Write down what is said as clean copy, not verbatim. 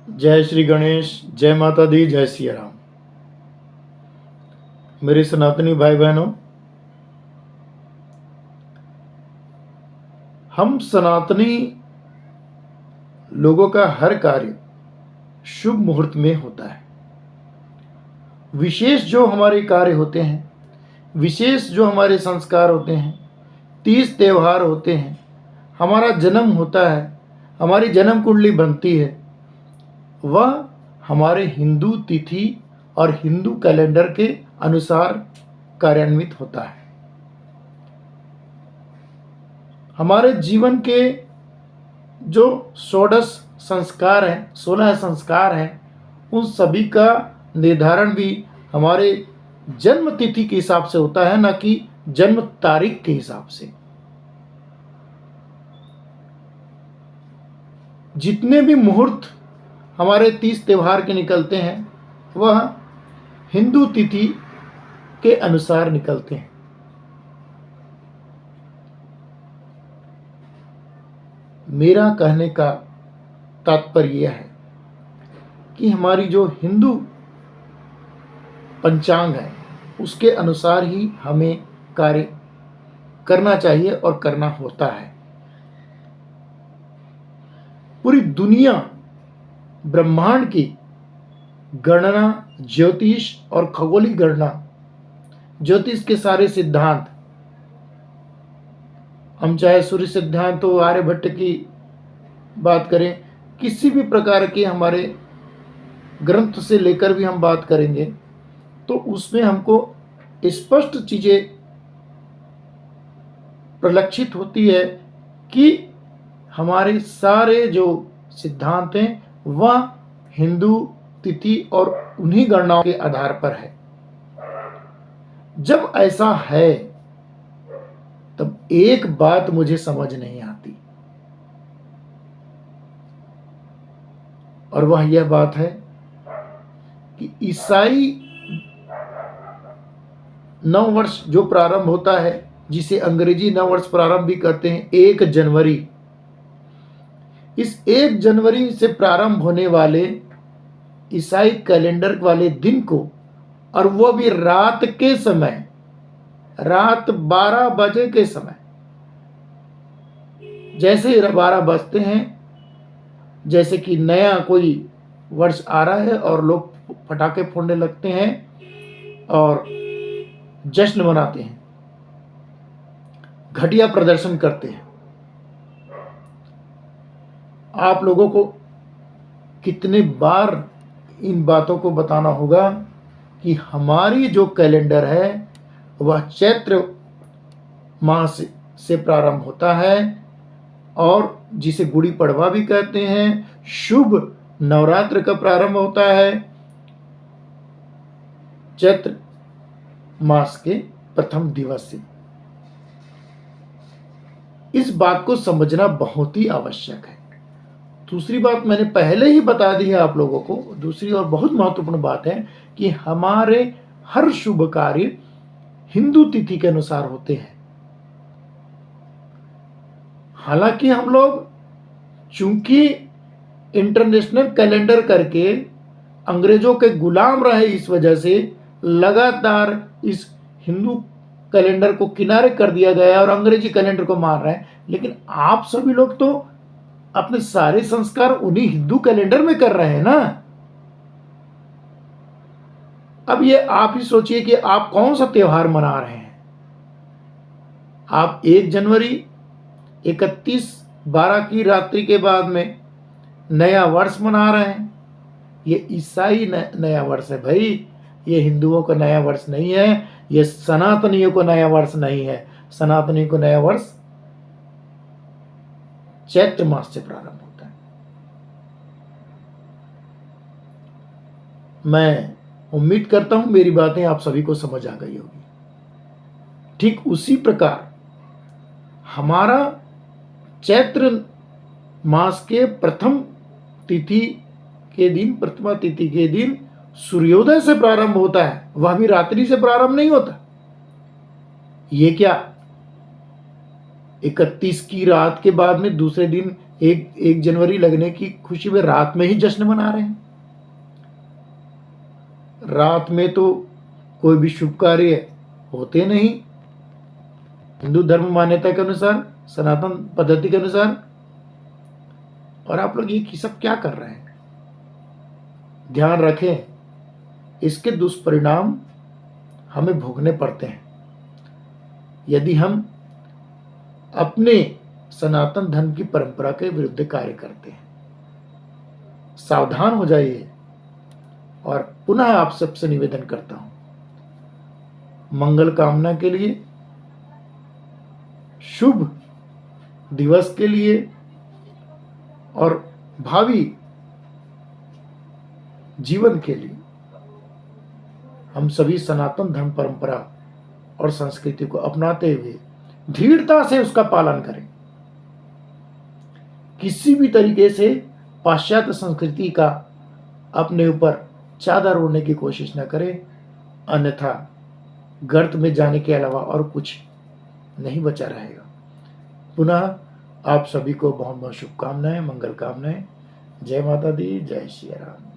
जय श्री गणेश, जय माता दी, जय सिया राम। मेरे सनातनी भाई बहनों, हम सनातनी लोगों का हर कार्य शुभ मुहूर्त में होता है। विशेष जो हमारे कार्य होते हैं, विशेष जो हमारे संस्कार होते हैं, तीज त्यौहार होते हैं, हमारा जन्म होता है, हमारी जन्म कुंडली बनती है, वह हमारे हिंदू तिथि और हिंदू कैलेंडर के अनुसार कार्यान्वित होता है। हमारे जीवन के जो 16 संस्कार हैं, उन सभी का निर्धारण भी हमारे जन्म तिथि के हिसाब से होता है, न कि जन्म तारीख के हिसाब से। जितने भी मुहूर्त हमारे तीज त्यौहार के निकलते हैं, वह हिंदू तिथि के अनुसार निकलते हैं। मेरा कहने का तात्पर्य यह है कि हमारी जो हिंदू पंचांग है, उसके अनुसार ही हमें कार्य करना चाहिए और करना होता है। पूरी दुनिया ब्रह्मांड की गणना, ज्योतिष और खगोलीय गणना, ज्योतिष के सारे सिद्धांत, हम चाहे सूर्य सिद्धांत तो आर्यभट्ट की बात करें, किसी भी प्रकार के हमारे ग्रंथ से लेकर भी हम बात करेंगे तो उसमें हमको स्पष्ट चीजें प्रलक्षित होती है कि हमारे सारे जो सिद्धांत हैं वह हिंदू तिथि और उन्हीं गणनाओं के आधार पर है। जब ऐसा है तब एक बात मुझे समझ नहीं आती, और वह यह बात है कि ईसाई नव वर्ष जो प्रारंभ होता है, जिसे अंग्रेजी नव वर्ष प्रारंभ भी कहते हैं, 1 जनवरी, इस 1 जनवरी से प्रारंभ होने वाले ईसाई कैलेंडर वाले दिन को, और वह भी रात के समय, रात 12 बजे के समय, जैसे ही 12 बजते हैं, जैसे कि नया कोई वर्ष आ रहा है और लोग पटाखे फोड़ने लगते हैं और जश्न मनाते हैं, घटिया प्रदर्शन करते हैं। आप लोगों को कितने बार इन बातों को बताना होगा कि हमारी जो कैलेंडर है वह चैत्र मास से प्रारंभ होता है, और जिसे गुड़ी पड़वा भी कहते हैं, शुभ नवरात्र का प्रारंभ होता है चैत्र मास के प्रथम दिवस से। इस बात को समझना बहुत ही आवश्यक है। दूसरी बात मैंने पहले ही बता दी है आप लोगों को। दूसरी और बहुत महत्वपूर्ण बात है कि हमारे हर शुभ कार्य हिंदू तिथि के अनुसार होते हैं। हालांकि हम लोग चूंकि इंटरनेशनल कैलेंडर करके अंग्रेजों के गुलाम रहे, इस वजह से लगातार इस हिंदू कैलेंडर को किनारे कर दिया गया और अंग्रेजी कैलेंडर को मान रहे हैं। लेकिन आप सभी लोग तो अपने सारे संस्कार उन्हीं हिंदू कैलेंडर में कर रहे हैं ना। अब ये आप ही सोचिए कि आप कौन सा त्योहार मना रहे हैं। आप 1 जनवरी 31/12 की रात्रि के बाद में नया वर्ष मना रहे हैं। ये ईसाई नया वर्ष है भाई, ये हिंदुओं का नया वर्ष नहीं है, ये सनातनियों को नया वर्ष नहीं है। सनातनियों को नया वर्ष चैत्र मास से प्रारंभ होता है। मैं उम्मीद करता हूं मेरी बातें आप सभी को समझ आ गई होगी। ठीक उसी प्रकार हमारा चैत्र मास के प्रथम तिथि के दिन, प्रथमा तिथि के दिन सूर्योदय से प्रारंभ होता है, वह भी रात्रि से प्रारंभ नहीं होता। ये क्या 31 की रात के बाद में दूसरे दिन 1 जनवरी लगने की खुशी में रात में ही जश्न मना रहे हैं। रात में तो कोई भी शुभ कार्य होते नहीं हिंदू धर्म मान्यता के अनुसार, सनातन पद्धति के अनुसार। और आप लोग ये सब क्या कर रहे हैं? ध्यान रखें, इसके दुष्परिणाम हमें भोगने पड़ते हैं यदि हम अपने सनातन धर्म की परंपरा के विरुद्ध कार्य करते हैं। सावधान हो जाइए। और पुनः आप सबसे निवेदन करता हूं, मंगल कामना के लिए, शुभ दिवस के लिए और भावी जीवन के लिए हम सभी सनातन धर्म परंपरा और संस्कृति को अपनाते हुए दृढ़ता से उसका पालन करें। किसी भी तरीके से पाश्चात्य संस्कृति का अपने ऊपर चादर ओढ़ने की कोशिश न करें, अन्यथा गर्त में जाने के अलावा और कुछ नहीं बचा रहेगा। पुनः आप सभी को बहुत बहुत शुभकामनाएं, मंगल कामनाएं। जय माता दी, जय श्री राम।